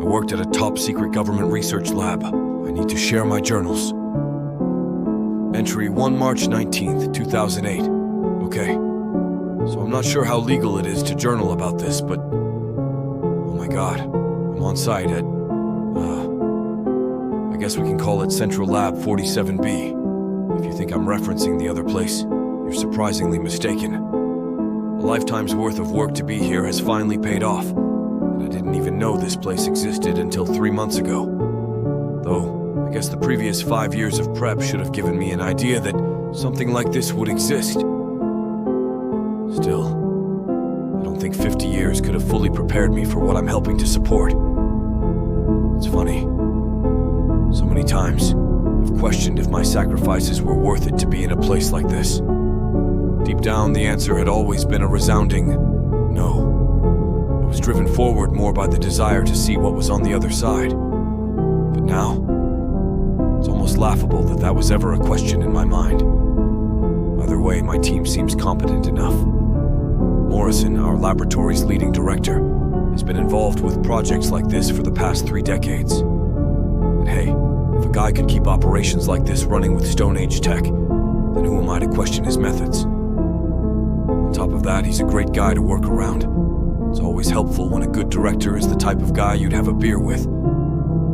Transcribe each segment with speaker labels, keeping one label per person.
Speaker 1: worked at a top-secret government research lab. I need to share my journals. Entry 1 March 19th, 2008. Okay, so I'm not sure how legal it is to journal about this, but... oh my god, I'm on site at... I guess we can call it Central Lab 47B. If you think I'm referencing the other place, you're surprisingly mistaken. A lifetime's worth of work to be here has finally paid off, and I didn't even know this place existed until 3 months ago. Though, I guess the previous 5 years of prep should have given me an idea that something like this would exist. Still, I don't think 50 years could have fully prepared me for what I'm helping to support. It's funny. So many times, I've questioned if my sacrifices were worth it to be in a place like this. Deep down, the answer had always been a resounding no. I was driven forward more by the desire to see what was on the other side. But now, it's almost laughable that that was ever a question in my mind. Either way, my team seems competent enough. Morrison, our laboratory's leading director, has been involved with projects like this for the past 3 decades. And hey, if a guy could keep operations like this running with Stone Age tech, then who am I to question his methods? On top of that, he's a great guy to work around. It's always helpful when a good director is the type of guy you'd have a beer with.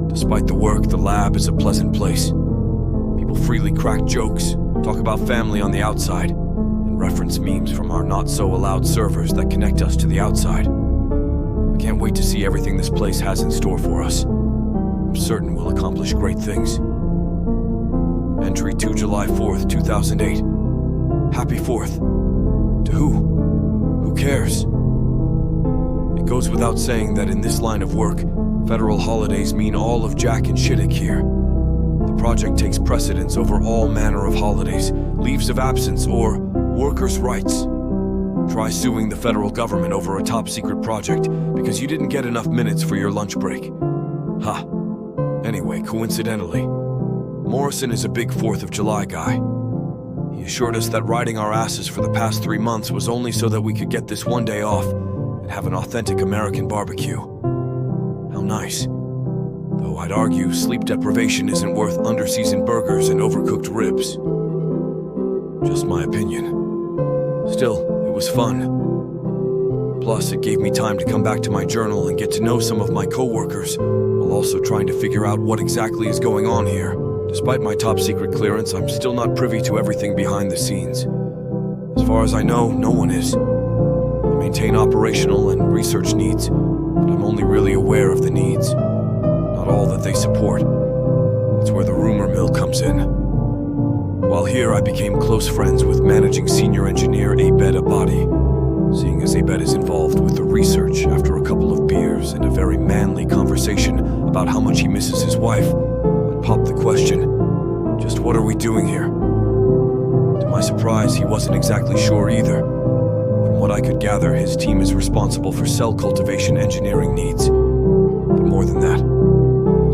Speaker 1: Despite the work, the lab is a pleasant place. People freely crack jokes, talk about family on the outside, and reference memes from our not-so-allowed servers that connect us to the outside. I can't wait to see everything this place has in store for us. I'm certain we'll accomplish great things. Entry 2 July 4th, 2008. Happy 4th. To who? Who cares? It goes without saying that in this line of work, federal holidays mean all of Jack and Shittick here. The project takes precedence over all manner of holidays, leaves of absence, or workers' rights. Try suing the federal government over a top-secret project because you didn't get enough minutes for your lunch break. Ha. Anyway, coincidentally, Morrison is a big 4th of July guy. He assured us that riding our asses for the past 3 months was only so that we could get this one day off and have an authentic American barbecue. How nice. Though I'd argue sleep deprivation isn't worth under-seasoned burgers and overcooked ribs. Just my opinion. Still, it was fun. Plus, it gave me time to come back to my journal and get to know some of my co-workers, while also trying to figure out what exactly is going on here. Despite my top-secret clearance, I'm still not privy to everything behind the scenes. As far as I know, no one is. I maintain operational and research needs, but I'm only really aware of the needs, not all that they support. That's where the rumor mill comes in. While here, I became close friends with managing senior engineer Abed Abadi, seeing as Abed is involved with the research after a couple of beers and a very manly conversation about how much he misses his wife. I popped the question, just what are we doing here? To my surprise, he wasn't exactly sure either. From what I could gather, his team is responsible for cell cultivation engineering needs. But more than that,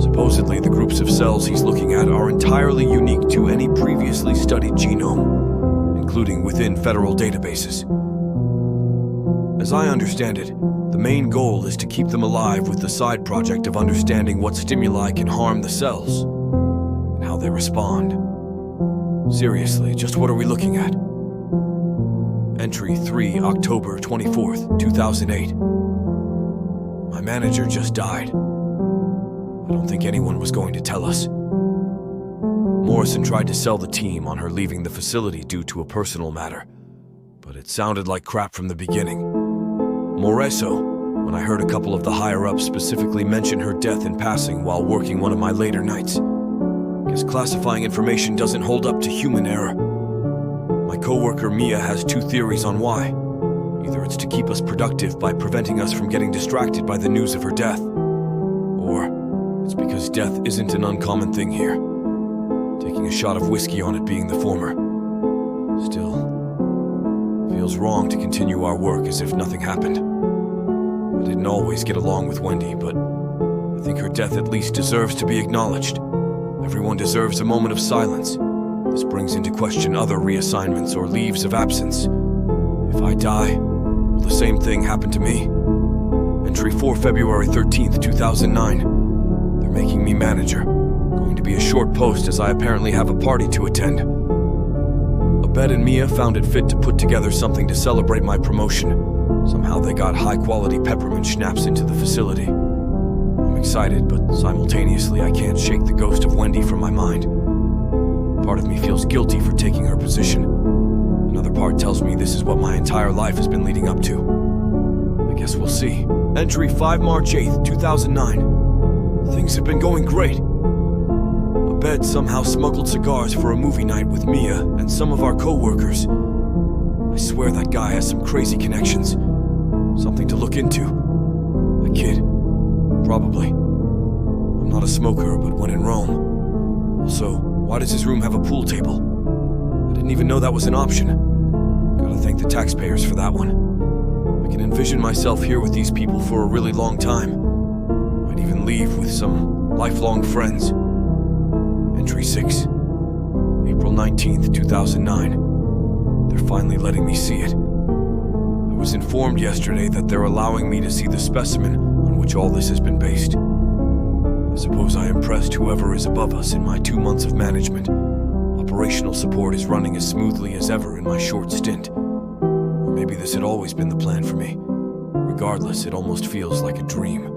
Speaker 1: supposedly the groups of cells he's looking at are entirely unique to any previously studied genome, including within federal databases. As I understand it, the main goal is to keep them alive with the side project of understanding what stimuli can harm the cells, and how they respond. Seriously, just what are we looking at? Entry 3 October 24th, 2008. My manager just died. I don't think anyone was going to tell us. Morrison tried to sell the team on her leaving the facility due to a personal matter, but it sounded like crap from the beginning. More so, when I heard a couple of the higher-ups specifically mention her death in passing while working one of my later nights. Guess classifying information doesn't hold up to human error. My coworker Mia has 2 theories on why. Either it's to keep us productive by preventing us from getting distracted by the news of her death, or it's because death isn't an uncommon thing here, taking a shot of whiskey on it being the former. Still, feels wrong to continue our work as if nothing happened. I didn't always get along with Wendy, but I think her death at least deserves to be acknowledged. Everyone deserves a moment of silence. This brings into question other reassignments or leaves of absence. If I die, will the same thing happen to me? Entry 4, February 13th, 2009. They're making me manager. Going to be a short post as I apparently have a party to attend. Abed and Mia found it fit to put together something to celebrate my promotion. Somehow they got high-quality peppermint schnapps into the facility. I'm excited, but simultaneously I can't shake the ghost of Wendy from my mind. Part of me feels guilty for taking her position. Another part tells me this is what my entire life has been leading up to. I guess we'll see. Entry 5 March 8th, 2009. Things have been going great. Abed somehow smuggled cigars for a movie night with Mia and some of our co-workers. I swear that guy has some crazy connections. Something to look into. A kid. Probably. I'm not a smoker, but when in Rome. Also, why does his room have a pool table? I didn't even know that was an option. Gotta thank the taxpayers for that one. I can envision myself here with these people for a really long time. Might even leave with some lifelong friends. Entry 6. April 19th, 2009. They're finally letting me see it. I was informed yesterday that they're allowing me to see the specimen on which all this has been based. I suppose I impressed whoever is above us in my 2 months of management. Operational support is running as smoothly as ever in my short stint. Or maybe this had always been the plan for me. Regardless, it almost feels like a dream.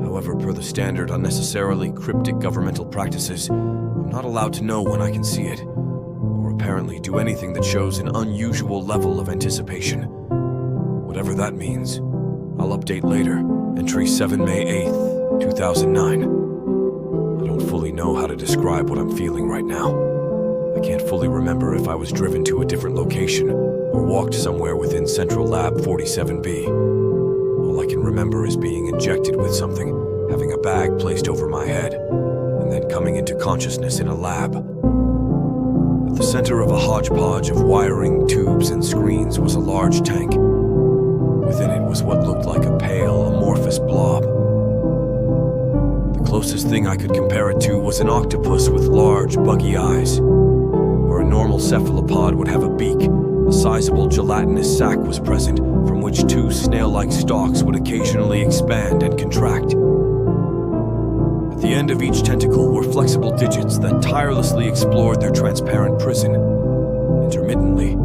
Speaker 1: However, per the standard unnecessarily cryptic governmental practices, I'm not allowed to know when I can see it, or apparently do anything that shows an unusual level of anticipation. Whatever that means, I'll update later. Entry 7 May 8th, 2009. I don't fully know how to describe what I'm feeling right now. I can't fully remember if I was driven to a different location or walked somewhere within Central Lab 47B. All I can remember is being injected with something, having a bag placed over my head, and then coming into consciousness in a lab. At the center of a hodgepodge of wiring, tubes, and screens was a large tank. Within it was what looked like a pale, amorphous blob. The closest thing I could compare it to was an octopus with large, buggy eyes. Where a normal cephalopod would have a beak, a sizable gelatinous sac was present from which 2 snail-like stalks would occasionally expand and contract. At the end of each tentacle were flexible digits that tirelessly explored their transparent prison. Intermittently,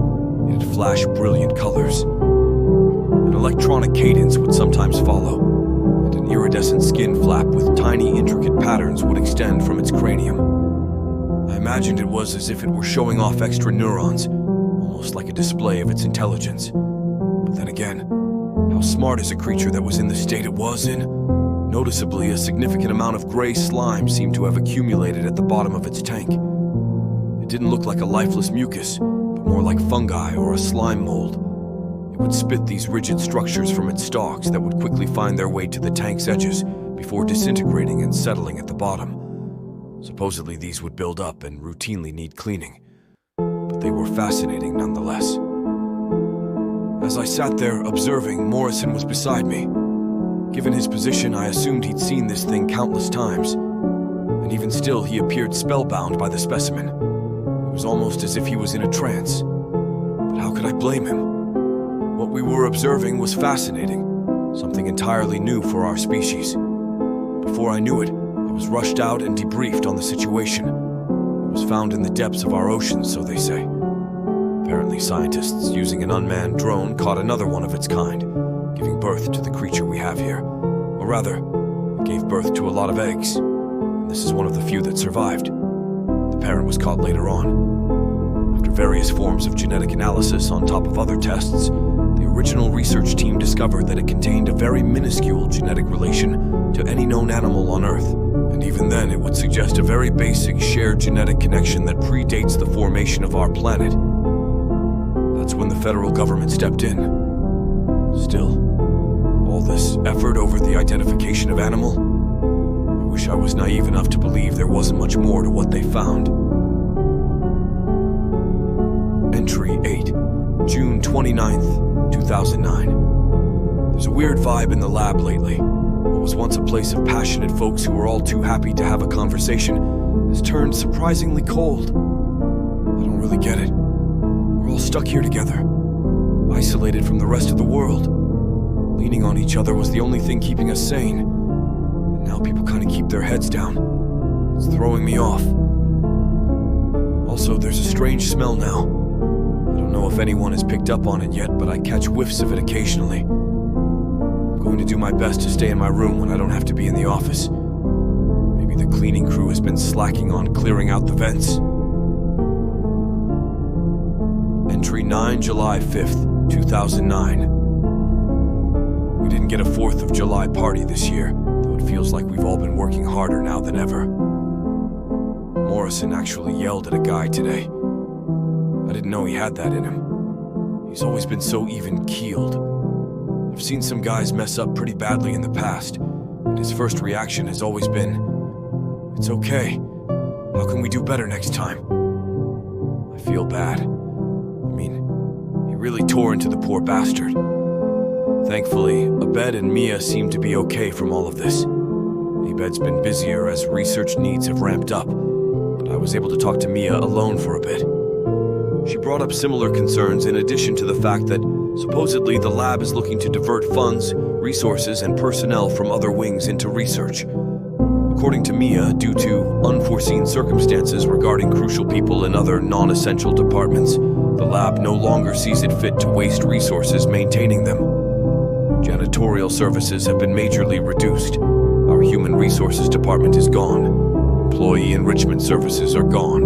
Speaker 1: it'd flash brilliant colors. An electronic cadence would sometimes follow, and an iridescent skin flap with tiny, intricate patterns would extend from its cranium. I imagined it was as if it were showing off extra neurons, almost like a display of its intelligence. But then again, how smart is a creature that was in the state it was in? Noticeably, a significant amount of gray slime seemed to have accumulated at the bottom of its tank. It didn't look like a lifeless mucus, but more like fungi or a slime mold. It would spit these rigid structures from its stalks that would quickly find their way to the tank's edges before disintegrating and settling at the bottom. Supposedly these would build up and routinely need cleaning, but they were fascinating nonetheless. As I sat there observing, Morrison was beside me. Given his position, I assumed he'd seen this thing countless times, and even still he appeared spellbound by the specimen. It was almost as if he was in a trance. But how could I blame him? What we were observing was fascinating, something entirely new for our species. Before I knew it, I was rushed out and debriefed on the situation. It was found in the depths of our oceans, so they say. Apparently scientists using an unmanned drone caught another one of its kind, giving birth to the creature we have here. Or rather, it gave birth to a lot of eggs, and this is one of the few that survived. The parent was caught later on. After various forms of genetic analysis on top of other tests, the original research team discovered that it contained a very minuscule genetic relation to any known animal on Earth. And even then, it would suggest a very basic shared genetic connection that predates the formation of our planet. That's when the federal government stepped in. Still, all this effort over the identification of animal? I wish I was naive enough to believe there wasn't much more to what they found. Entry 8, June 29th, 2009. There's a weird vibe in the lab lately. What was once a place of passionate folks who were all too happy to have a conversation has turned surprisingly cold. I don't really get it. We're all stuck here together, isolated from the rest of the world. Leaning on each other was the only thing keeping us sane. And now people kind of keep their heads down. It's throwing me off. Also, there's a strange smell now. I don't know if anyone has picked up on it yet, but I catch whiffs of it occasionally. I'm going to do my best to stay in my room when I don't have to be in the office. Maybe the cleaning crew has been slacking on clearing out the vents. Entry 9 July 5th, 2009. We didn't get a 4th of July party this year, though it feels like we've all been working harder now than ever. Morrison actually yelled at a guy today. I didn't know he had that in him. He's always been so even-keeled. I've seen some guys mess up pretty badly in the past, and his first reaction has always been, "It's okay. How can we do better next time?" I feel bad. I mean, he really tore into the poor bastard. Thankfully, Abed and Mia seem to be okay from all of this. Abed's been busier as research needs have ramped up, but I was able to talk to Mia alone for a bit. She brought up similar concerns in addition to the fact that supposedly the lab is looking to divert funds, resources, and personnel from other wings into research. According to Mia, due to unforeseen circumstances regarding crucial people in other non-essential departments, the lab no longer sees it fit to waste resources maintaining them. Janitorial services have been majorly reduced. Our human resources department is gone. Employee enrichment services are gone.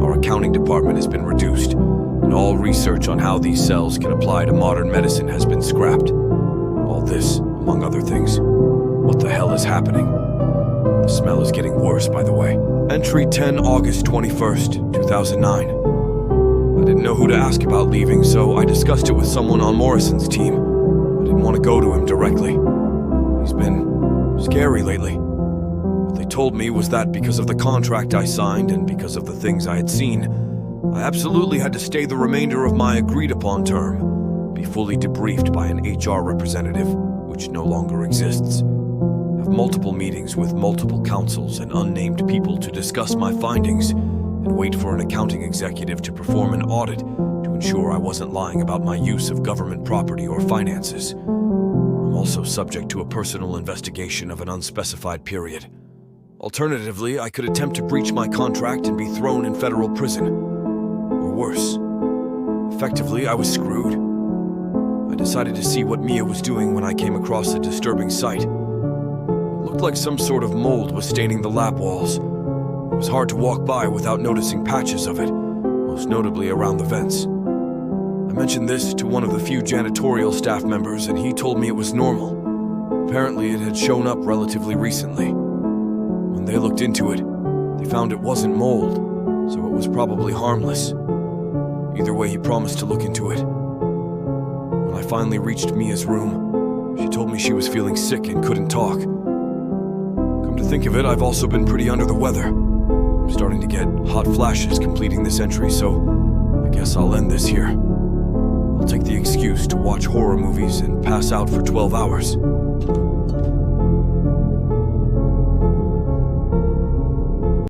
Speaker 1: Our accounting department has been reduced. And all research on how these cells can apply to modern medicine has been scrapped. All this, among other things. What the hell is happening? The smell is getting worse, by the way. Entry 10 August 21st, 2009. I didn't know who to ask about leaving, so I discussed it with someone on Morrison's team. I didn't want to go to him directly. He's been scary lately. What they told me was that because of the contract I signed and because of the things I had seen, I absolutely had to stay the remainder of my agreed-upon term, be fully debriefed by an HR representative, which no longer exists, have multiple meetings with multiple councils and unnamed people to discuss my findings, and wait for an accounting executive to perform an audit to ensure I wasn't lying about my use of government property or finances. I'm also subject to a personal investigation of an unspecified period. Alternatively, I could attempt to breach my contract and be thrown in federal prison. Or worse. Effectively, I was screwed. I decided to see what Mia was doing when I came across a disturbing sight. It looked like some sort of mold was staining the lab walls. It was hard to walk by without noticing patches of it, most notably around the vents. I mentioned this to one of the few janitorial staff members, and he told me it was normal. Apparently, it had shown up relatively recently. When they looked into it, they found it wasn't mold, so it was probably harmless. Either way, he promised to look into it. When I finally reached Mia's room, she told me she was feeling sick and couldn't talk. Come to think of it, I've also been pretty under the weather. I'm starting to get hot flashes completing this entry, so I guess I'll end this here. I'll take the excuse to watch horror movies and pass out for 12 hours.